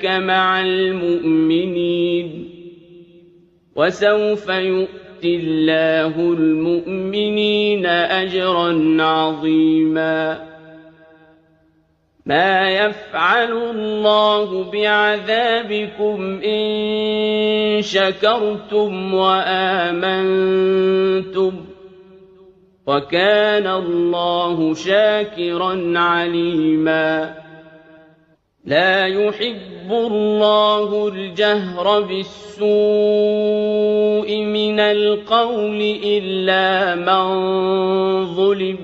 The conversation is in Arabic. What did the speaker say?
مع المؤمنين وسوف يؤتي الله المؤمنين أجرا عظيما ما يفعل الله بعذابكم إن شكرتم وآمنتم وكان الله شاكرا عليما لا يحب الله الجهر بالسوء من القول إلا من ظلم